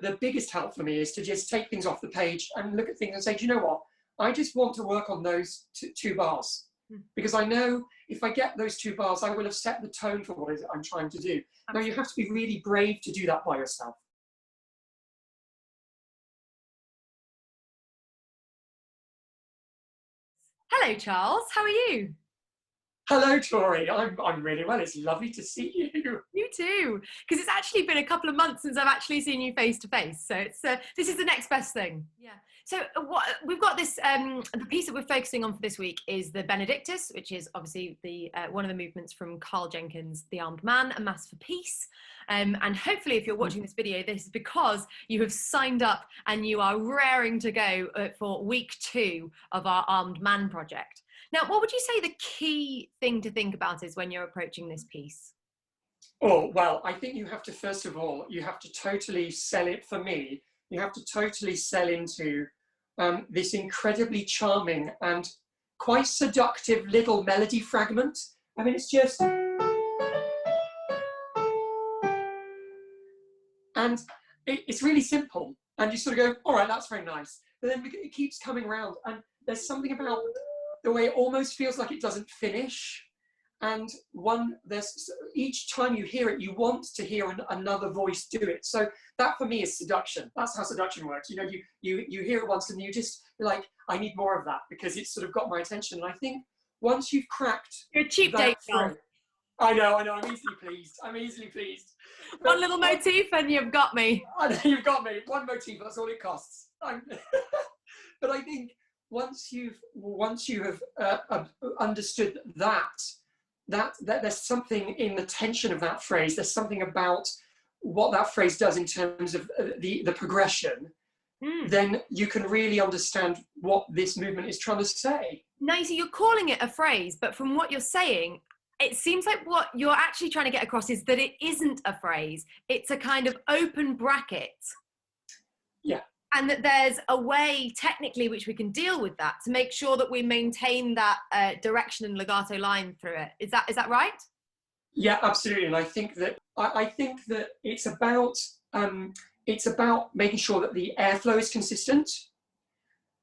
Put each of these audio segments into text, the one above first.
the biggest help for me is to just take things off the page and look at things and say, do you know what? I just want to work on those two bars. Because I know if I get those 2 bars, I will have set the tone for what it is I'm trying to do. Now, you have to be really brave to do that by yourself. Hello, Charles. How are you? Hello, Tori. I'm really well. It's lovely to see you. You too, because it's actually been a couple of months since I've actually seen you face to face. So it's this is the next best thing. Yeah. So what we've got this the piece that we're focusing on for this week is the Benedictus, which is obviously the one of the movements from Karl Jenkins, The Armed Man, A Mass for Peace. And hopefully, if you're watching this video, this is because you have signed up and you are raring to go for week 2 of our Armed Man project. Now, what would you say the key thing to think about is when you're approaching this piece? Oh, well, I think you have to, first of all, you have to totally sell it, for me, you have to totally sell into this incredibly charming and quite seductive little melody fragment. I mean, it's just... And it's really simple. And you sort of go, all right, that's very nice. But then it keeps coming around. And there's something about the way it almost feels like it doesn't finish. And each time you hear it, you want to hear another voice do it. So that for me is seduction. That's how seduction works. You know, you hear it once and you're like, I need more of that because it's sort of got my attention. And I think once you've cracked... You're a cheap date, Charles. I know, I'm easily pleased. I'm easily pleased. One little motif and you've got me. I know, you've got me. One motif, that's all it costs. But I think once you have understood that there's something in the tension of that phrase, there's something about what that phrase does in terms of the progression, then you can really understand what this movement is trying to say. Now, you see, you're calling it a phrase, but from what you're saying, it seems like what you're actually trying to get across is that it isn't a phrase, it's a kind of open bracket. Yeah. And that there's a way, technically, which we can deal with that to make sure that we maintain that direction and legato line through it. Is that right? Yeah, absolutely. And I think that it's about making sure that the airflow is consistent,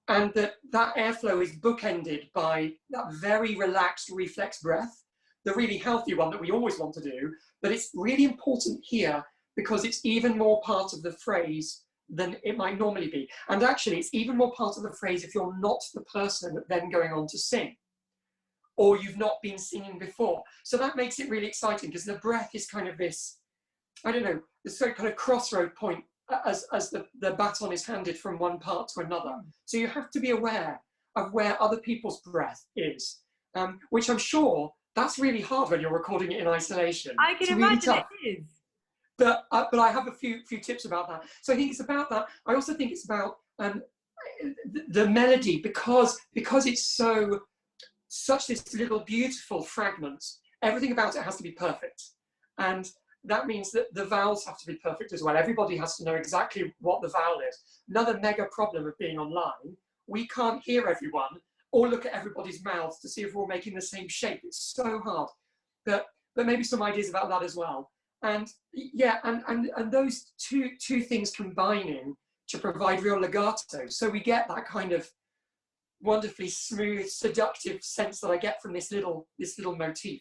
and that airflow is bookended by that very relaxed reflex breath, the really healthy one that we always want to do. But it's really important here because it's even more part of the phrase than it might normally be. And actually, it's even more part of the phrase if you're not the person then going on to sing, or you've not been singing before. So that makes it really exciting because the breath is kind of this, I don't know, this sort of kind of crossroad point as the baton is handed from one part to another. So you have to be aware of where other people's breath is, which I'm sure that's really hard when you're recording it in isolation. I can imagine it is. But I have a few tips about that. So I think it's about that. I also think it's about the melody because it's such this little beautiful fragment. Everything about it has to be perfect, and that means that the vowels have to be perfect as well. Everybody has to know exactly what the vowel is. Another mega problem of being online: we can't hear everyone or look at everybody's mouths to see if we're all making the same shape. It's so hard. But maybe some ideas about that as well. And yeah, and those two things combining to provide real legato. So we get that kind of wonderfully smooth, seductive sense that I get from this little motif.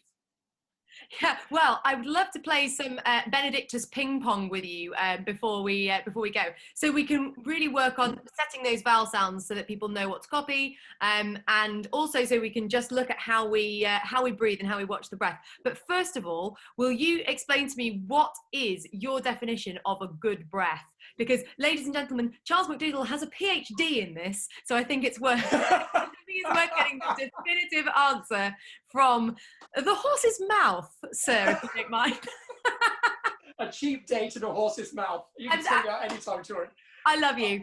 Yeah, well, I would love to play some Benedictus ping pong with you before we go, so we can really work on setting those vowel sounds so that people know what to copy, and also so we can just look at how we breathe and how we watch the breath. But first of all, will you explain to me what is your definition of a good breath? Because, ladies and gentlemen, Charles MacDougall has a PhD in this, so I think it's worth getting the definitive answer from the horse's mouth, sir, if you don't mind. A cheap date in a horse's mouth. You can take that anytime, Tori. I love you.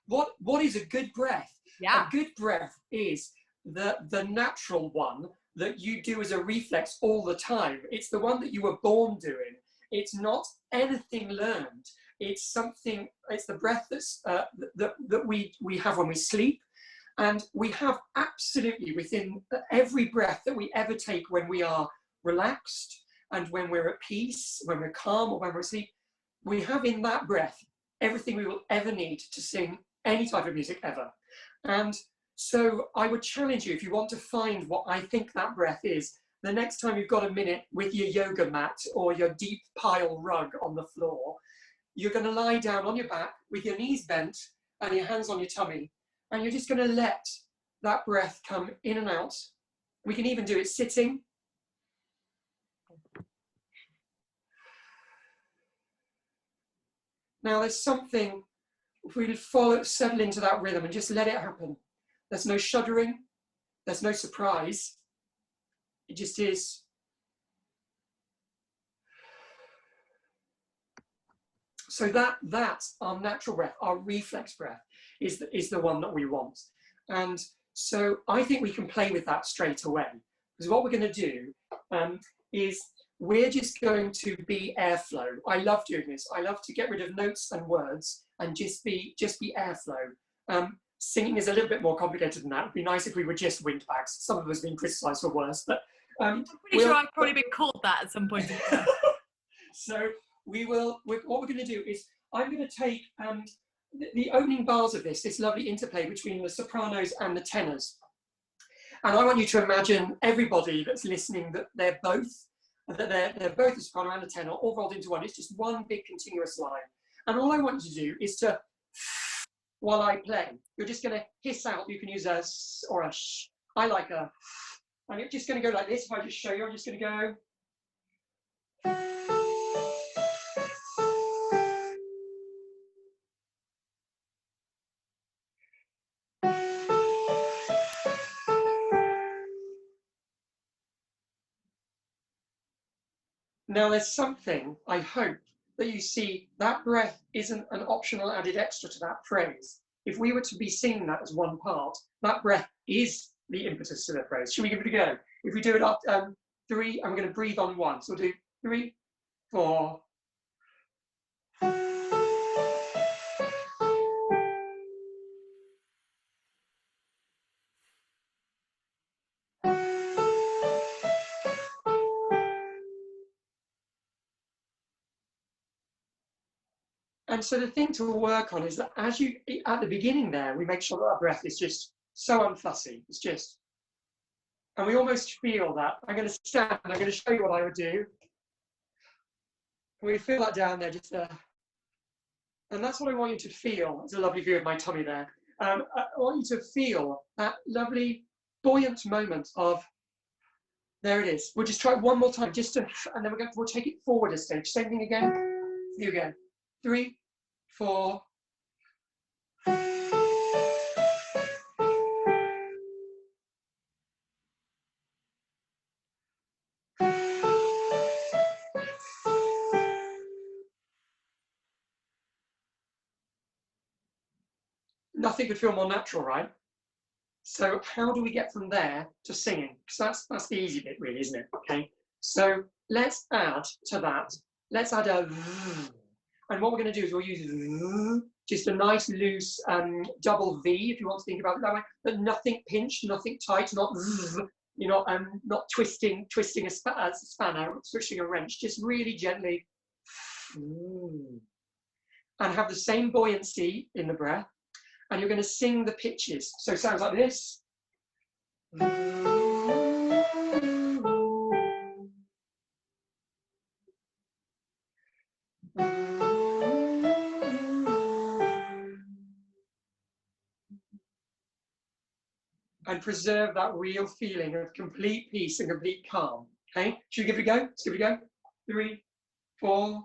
What is a good breath? Yeah. A good breath is the natural one that you do as a reflex all the time. It's the one that you were born doing. It's not anything learned. It's something. It's the breath that we have when we sleep, and we have absolutely within every breath that we ever take when we are relaxed and when we're at peace, when we're calm, or when we're asleep. we have in that breath everything we will ever need to sing any type of music ever. And so I would challenge you, if you want to find what I think that breath is, the next time you've got a minute with your yoga mat or your deep pile rug on the floor, you're going to lie down on your back with your knees bent and your hands on your tummy, and you're just going to let that breath come in and out. We can even do it sitting. Now there's something, if we settle into that rhythm and just let it happen. There's no shuddering, there's no surprise. It just is. So that's our natural breath, our reflex breath is the one that we want. And so I think we can play with that straight away. Because what we're going to do is we're just going to be airflow. I love doing this. I love to get rid of notes and words and just be airflow. Singing is a little bit more complicated than that. It'd be nice if we were just windbags. Some of us have been criticised for worse, but I'm pretty sure I've probably been called that at some point. So what we're going to do is I'm going to take the opening bars of this lovely interplay between the sopranos and the tenors. And I want you to imagine everybody that's listening that they're both a soprano and a tenor all rolled into one. It's just one big continuous line. And all I want you to do is to, while I play, you're just going to hiss out. You can use a s or a sh. I like a, and it's just going to go like this. If I just show you, I'm just going to go. Now there's something, I hope, that you see, that breath isn't an optional added extra to that phrase. If we were to be singing that as one part, that breath is the impetus to the phrase. Should we give it a go? If we do it after 3, I'm going to breathe on 1. So we'll do 3, 4. And so the thing to work on is that as you, at the beginning there, we make sure that our breath is just so unfussy. It's just, and we almost feel that. I'm going to stand, I'm going to show you what I would do. We feel that down there, just and that's what I want you to feel. It's a lovely view of my tummy there. I want you to feel that lovely buoyant moment of, there it is. We'll just try it one more time, just to, and then we'll take it forward a stage. Same thing again. Here we go. 3, 4. Nothing could feel more natural, right? So how do we get from there to singing? Because that's the easy bit, really, isn't it? Okay. So let's add to that. Let's add a v. And what we're going to do is we'll use v, just a nice loose double V, if you want to think about it that way, but nothing pinched, nothing tight, not v. You're not twisting a spanner, switching a wrench. Just really gently, and have the same buoyancy in the breath. And you're going to sing the pitches. So it sounds like this. And preserve that real feeling of complete peace and complete calm. Okay, should we give it a go? Let's give it a go. 3, 4.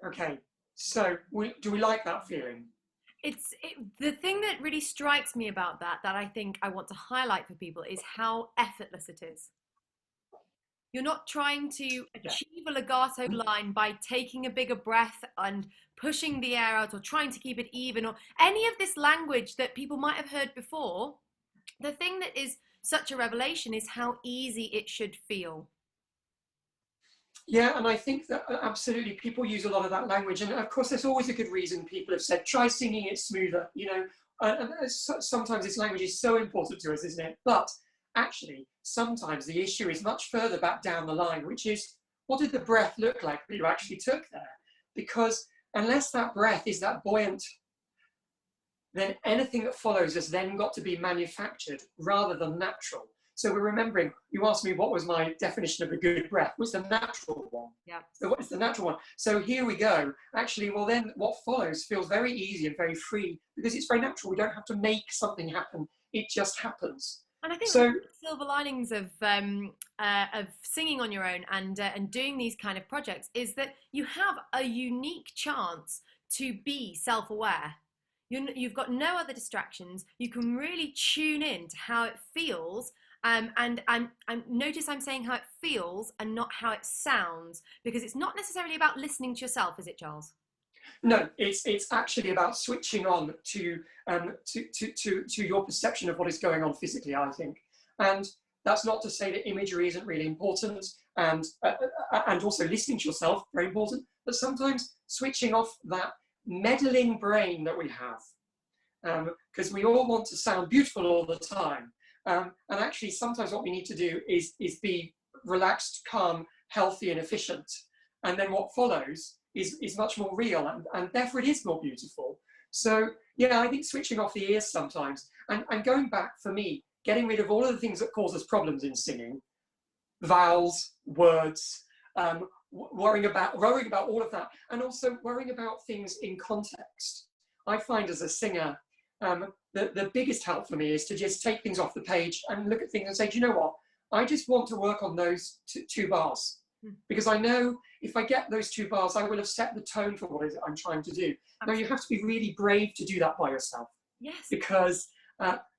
Okay, so do we like that feeling? The thing that really strikes me about that I think I want to highlight for people is how effortless it is. You're not trying to achieve a legato line by taking a bigger breath and pushing the air out or trying to keep it even or any of this language that people might have heard before. The thing that is such a revelation is how easy it should feel. Yeah, and I think that absolutely people use a lot of that language, and of course there's always a good reason. People have said try singing it smoother, you know, and sometimes this language is so important to us, isn't it? But actually sometimes the issue is much further back down the line, which is what did the breath look like that you actually took there? Because unless that breath is that buoyant, then anything that follows has then got to be manufactured rather than natural. So we're remembering, you asked me what was my definition of a good breath. What's the natural one? Yeah. So what is the natural one? So here we go. Actually, well then what follows feels very easy and very free because it's very natural. We don't have to make something happen. It just happens. And I think So, the silver linings of singing on your own and doing these kind of projects is that you have a unique chance to be self-aware. You've got no other distractions. You can really tune in to how it feels. And notice I'm saying how it feels and not how it sounds, because it's not necessarily about listening to yourself, is it, Charles? no, it's actually about switching on to your perception of what is going on physically, I think. And that's not to say that imagery isn't really important, and also listening to yourself, very important, but sometimes switching off that meddling brain that we have, because we all want to sound beautiful all the time. And actually, sometimes what we need to do is be relaxed, calm, healthy, and efficient. And then what follows is much more real, and therefore it is more beautiful. So, yeah, I think switching off the ears sometimes, and going back for me, getting rid of all of the things that cause us problems in singing, vowels, words, worrying about all of that, and also worrying about things in context. I find as a singer, the biggest help for me is to just take things off the page and look at things and say, do you know what? I just want to work on those two bars. Because I know if I get those 2 bars, I will have set the tone for what it is I'm trying to do. Now, you have to be really brave to do that by yourself. Yes. Because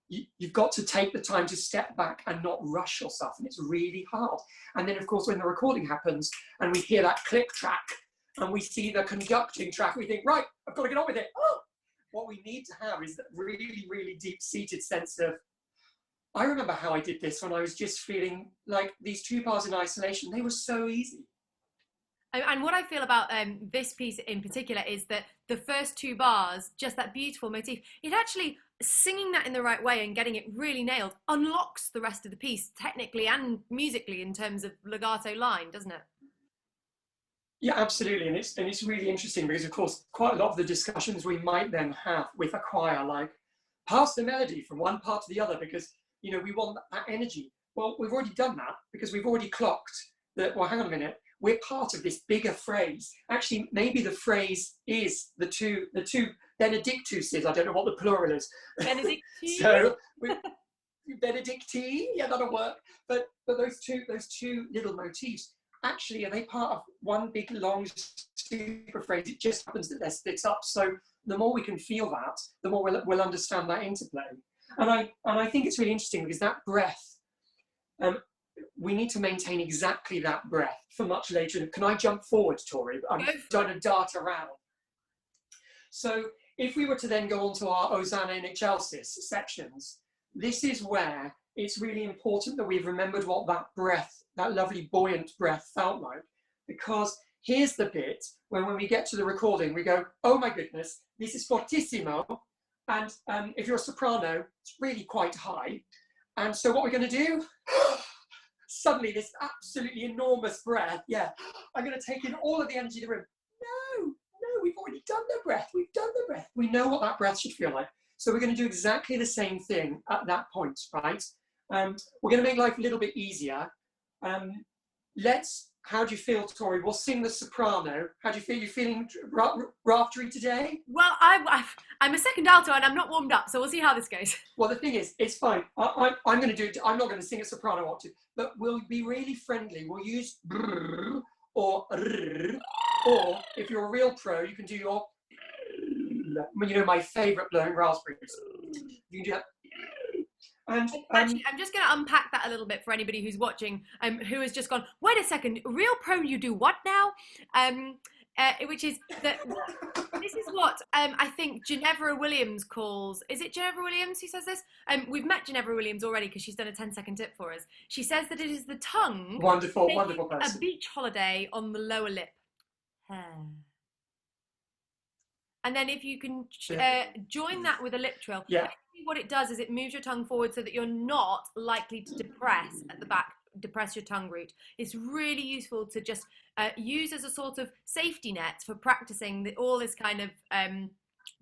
you've got to take the time to step back and not rush yourself. And it's really hard. And then, of course, when the recording happens and we hear that click track and we see the conducting track, we think, right, I've got to get on with it. Oh! What we need to have is that really, really deep-seated sense of, I remember how I did this when I was just feeling like these 2 bars in isolation, they were so easy. And what I feel about this piece in particular is that the first 2 bars, just that beautiful motif, it actually, singing that in the right way and getting it really nailed, unlocks the rest of the piece, technically and musically, in terms of legato line, doesn't it? Yeah, absolutely. And it's really interesting because, of course, quite a lot of the discussions we might then have with a choir, like, pass the melody from one part to the other because, you know, we want that energy. Well, we've already done that because we've already clocked that, well, hang on a minute, we're part of this bigger phrase. Actually, maybe the phrase is the two Benedictuses. I don't know what the plural is. Benedictus. So, Benedicti, yeah, that'll work. But those two little motifs, actually, are they part of one big long super phrase? It just happens that they're split up. So the more we can feel that, the more we'll understand that interplay. And I think it's really interesting because that breath, we need to maintain exactly that breath for much later. Can I jump forward, Tori? I'm trying to dart around. So if we were to then go on to our Hosanna in Excelsis sections, this is where it's really important that we've remembered what that breath, that lovely buoyant breath felt like. Because here's the bit when we get to the recording, we go, oh my goodness, this is fortissimo. And if you're a soprano, it's really quite high. And so what we're going to do, suddenly this absolutely enormous breath, yeah, I'm going to take in all of the energy of the room. No, we've already done the breath. We've done the breath. We know what that breath should feel like. So we're going to do exactly the same thing at that point, right? We're going to make life a little bit easier. How do you feel, Tori? We'll sing the soprano. How do you feel? You feeling raftery today? Well, I'm a second alto and I'm not warmed up, so we'll see how this goes. Well, the thing is, it's fine. I'm going to do it. I'm not going to sing a soprano octave, but we'll be really friendly. We'll use brrr or rrr, or if you're a real pro, you can do your, you know, my favourite blowing raspberries. You can do that. And actually, I'm just going to unpack that a little bit for anybody who's watching, who has just gone, wait a second, real pro, you do what now? which is that this is what I think Ginevra Williams calls. Is it Ginevra Williams who says this? We've met Ginevra Williams already because she's done a 10-second tip for us. She says that it is the tongue. Wonderful, wonderful person. A beach holiday on the lower lip. And then if you can join that with a lip trill, what it does is it moves your tongue forward so that you're not likely to depress at the back, depress your tongue root. It's really useful to just use as a sort of safety net for practicing all this kind of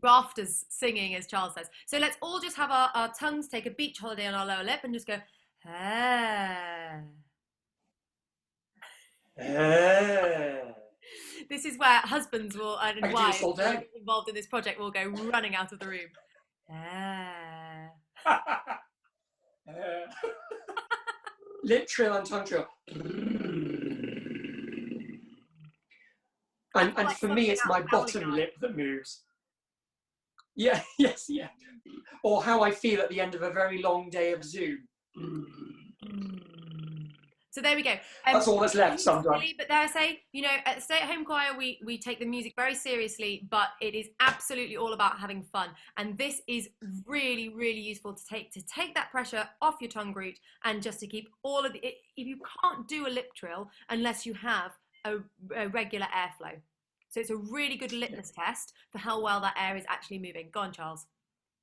rafters singing, as Charles says. So let's all just have our tongues take a beach holiday on our lower lip and just go, This is where husbands will and wives involved in this project will go running out of the room. Lip trill and tongue trill. And like for me, it's my bottom lip that moves. Yeah, yes, yeah. Or how I feel at the end of a very long day of Zoom. So there we go. That's all that's left sometimes. But dare I say, you know, at Stay at Home Choir, we take the music very seriously, but it is absolutely all about having fun. And this is really, really useful to take that pressure off your tongue root and just to keep all of it. If you can't do a lip trill unless you have a regular airflow. So it's a really good litmus test for how well that air is actually moving. Go on, Charles.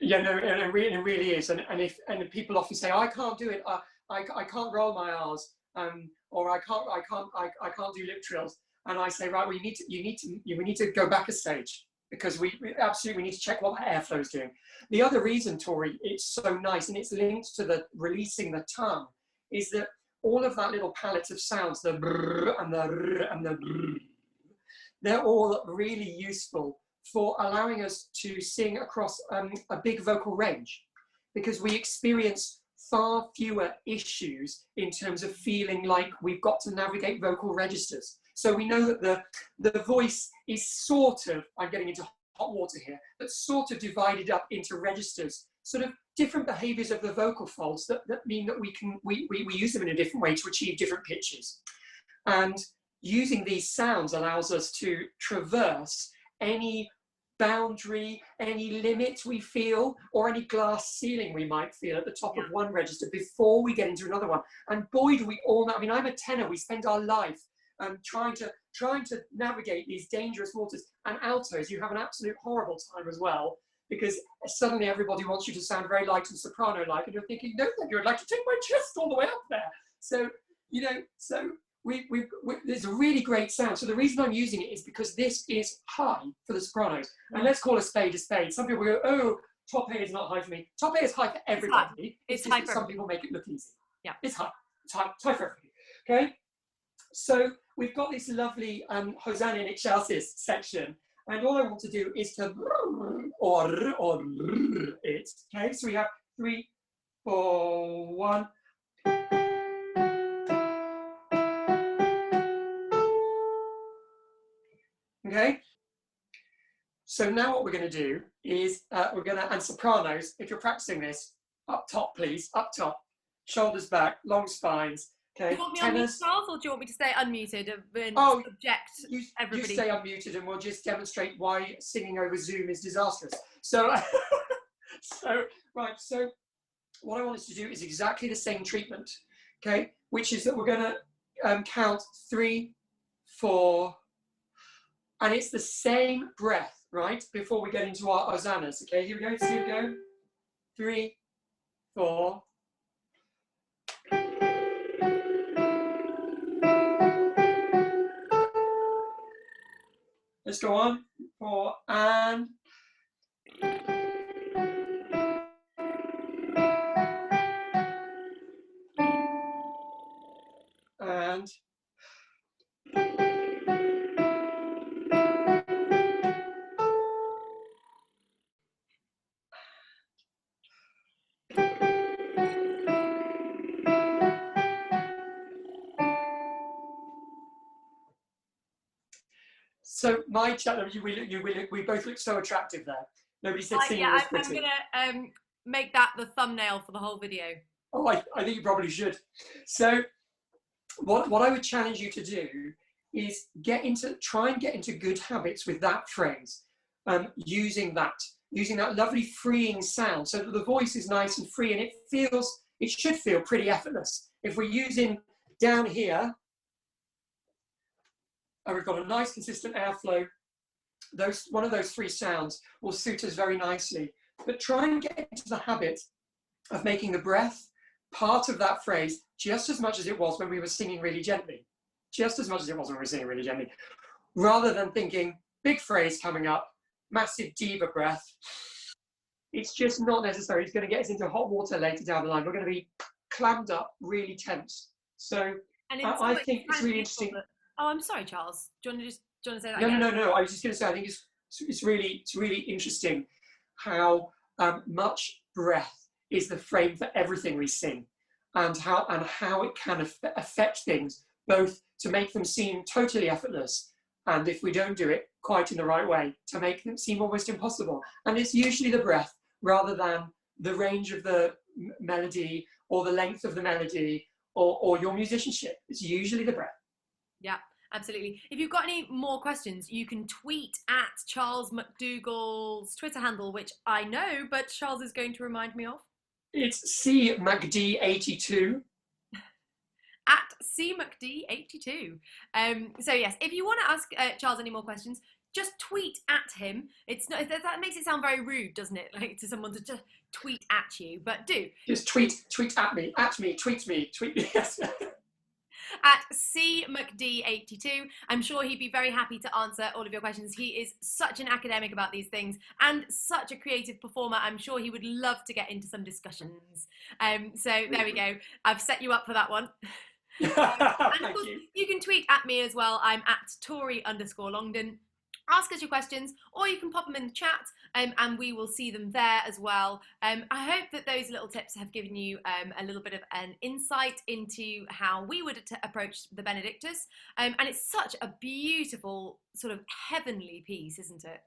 Yeah, no, it really is. And people often say, I can't do it. I can't roll my R's. Or I can't do lip trills, and I say, right, well, we need to go back a stage because we absolutely need to check what the airflow is doing. The other reason, Tori, it's so nice and it's linked to the releasing the tongue is that all of that little palette of sounds, the brrr and the rrr and the brrr, they're all really useful for allowing us to sing across a big vocal range, because we experience far fewer issues in terms of feeling like we've got to navigate vocal registers. So we know that the voice is sort of, I'm getting into hot water here, but sort of divided up into registers, sort of different behaviors of the vocal folds that mean that we use them in a different way to achieve different pitches. And using these sounds allows us to traverse any boundary, any limit we feel, or any glass ceiling we might feel at the top of one register before we get into another one. And boy, do we all know, I mean, I'm a tenor, we spend our life trying to navigate these dangerous waters. And altos, you have an absolute horrible time as well, because suddenly everybody wants you to sound very light and soprano-like, and you're thinking, no, thank you, I'd like to take my chest all the way up there. So, you know, there's a really great sound. So the reason I'm using it is because this is high for the sopranos. And let's call a spade a spade. Some people go, oh, top A is not high for me. Top A is high for everybody. It's high for some people make it look easy. Yeah. It's high. It's high for everybody. Okay? So we've got this lovely Hosanna in Excelsis section. And all I want to do is to or it. Okay? So we have 3, 4, 1. Okay, so now what we're going to do is and sopranos, if you're practicing this, up top, please, up top, shoulders back, long spines. Okay, do you want me unmuted, Charles, or do you want me to stay unmuted and everybody? You stay unmuted, and we'll just demonstrate why singing over Zoom is disastrous. So, so what I want us to do is exactly the same treatment, okay, which is that we're going to count 3, 4. And it's the same breath, right? Before we get into our hosannas. Okay, here we go, see it go. 3, 4. Let's go on. 4 and. And. So my challenge, we both look so attractive there. Nobody said singing was pretty. I'm going to make that the thumbnail for the whole video. Oh, I think you probably should. So what I would challenge you to do is try and get into good habits with that phrase, using that lovely freeing sound so that the voice is nice and free, and it should feel pretty effortless. If we're using down here, and we've got a nice consistent airflow, one of those three sounds will suit us very nicely. But try and get into the habit of making the breath part of that phrase just as much as it was when we were singing really gently. Just as much as it was when we were singing really gently. Rather than thinking, big phrase coming up, massive diva breath. It's just not necessary. It's going to get us into hot water later down the line. We're going to be clammed up, really tense. So I think it's really interesting. Oh, I'm sorry, Charles. Do you want to say that No, again? No. I was just going to say, I think it's really interesting how much breath is the frame for everything we sing, and how it can affect things, both to make them seem totally effortless, and if we don't do it quite in the right way, to make them seem almost impossible. And it's usually the breath rather than the range of the melody or the length of the melody or your musicianship. It's usually the breath. Yeah, absolutely. If you've got any more questions, you can tweet at Charles MacDougall's Twitter handle, which I know, but Charles is going to remind me of. It's CMacD82. At CMacD82. So yes, if you want to ask Charles any more questions, just tweet at him. It's not, that makes it sound very rude, doesn't it? Like to someone to just tweet at you, but do. Just tweet at me, tweet me, yes. At CMacD82. I'm sure he'd be very happy to answer all of your questions. He is such an academic about these things and such a creative performer. I'm sure he would love to get into some discussions. So there we go. I've set you up for that one. And of course, you can tweet at me as well. I'm at Tori_Longdon. Ask us your questions, or you can pop them in the chat, and we will see them there as well. I hope that those little tips have given you a little bit of an insight into how we would approach the Benedictus. And it's such a beautiful, sort of heavenly piece, isn't it?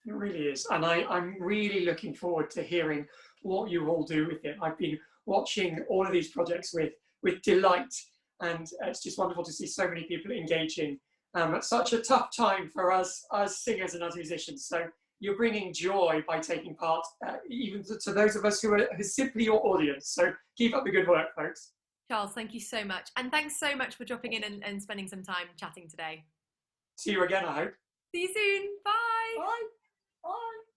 It really is. And I'm really looking forward to hearing what you all do with it. I've been watching all of these projects with delight, and it's just wonderful to see so many people engaging at such a tough time for us singers and us musicians. So you're bringing joy by taking part, even to those of us who are simply your audience. So keep up the good work, folks. Charles, thank you so much. And thanks so much for dropping in and spending some time chatting today. See you again, I hope. See you soon. Bye. Bye. Bye.